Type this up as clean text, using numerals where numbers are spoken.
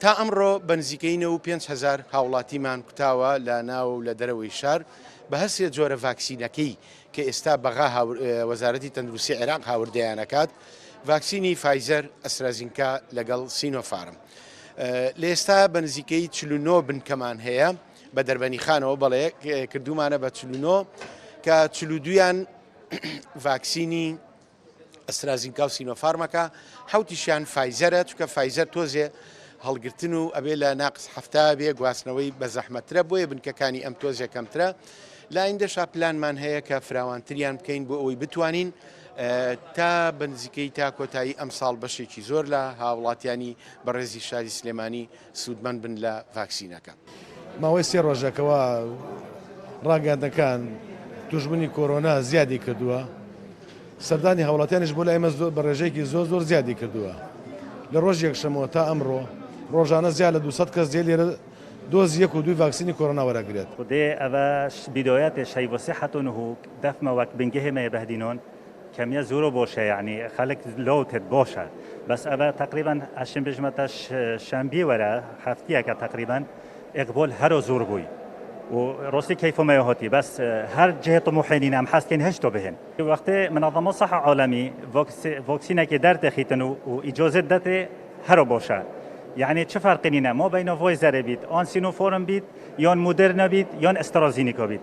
تا ئەمڕۆ بەنزیکەینە و 5,000 هاوڵاتیمان کوتاوە لە ناو و لە دەرەوەی شار بە هەرسێ جۆرە ڤاکسینەکەی کە ئێستا بەغا وەزارەتی تەندروستی عێراق هاوردەیانەکات، ڤاکسینی فایزەر، ئەسترازینکا لەگەڵ سینۆفارم. لە ئێستا بەنزیکەی 49 بنکەمان هەیە بە دەربەنی خانەوە، بەڵێ کردومانە بە 49 کە 42یان ڤاکسینی ئەسترازینکا و سینۆفارمەکە، حوتیشیان فایزەرە، چونکە فایزەر تۆزێ هەڵگرتن و ئەبێ لە ناقص هەفتا بێ، گواستنەوەی بە زەحمەترە، بۆیە بنکەکانی ئەم تۆزێ کەمترە. لایندا پلانمان هەیە کە فراوانتریان بکەین بۆ ئەوەی بتوانین تا بنزیکەی تا کۆتایی ئەم ساڵ بەشێکی زۆر لە هاوڵاتیانی بەڕێزی شاری سلێمانی سوودمەند بن لە ڤاکسینەکە. ماوەی 3 ڕۆژەکەەوە ڕاگەاندەکان توژبوونی کۆرۆنا زیادی کردووە، سەردانی هاوڵاتیانیش بۆ لای ئێمە بە ڕێژەیەکی زۆر زیادی کردووە. لە ڕۆژ یەکشەمەوە تا ئەمڕۆ ڕۆژانە زیاد لە 200 کەس لێرە دۆز 1 و 2 ڤاکسینی کۆرۆنا وەرەگرێت. ودي أبا بدايات شيء وصحة هو دفما وقت بنجه ما يبهدينون كمية زورو بوشة يعني خلق لوتت بوشة بس أبا تقريبا عشان بجمتش شنبي ورا هفتية تقريبا إقبال هر زور بوي وروسي كيف ما يهوتي بس هر جهة طموحين هم حاسين هشتو بهن وقت منظمة الصحة العالمي فوكسينا كدار تخيتنو وإجازة دته هر بوشة يعني چه فرقی نه ما بین وایزر بید آن سینوفارم بید یا مدرن بید یا استرازینیکا بید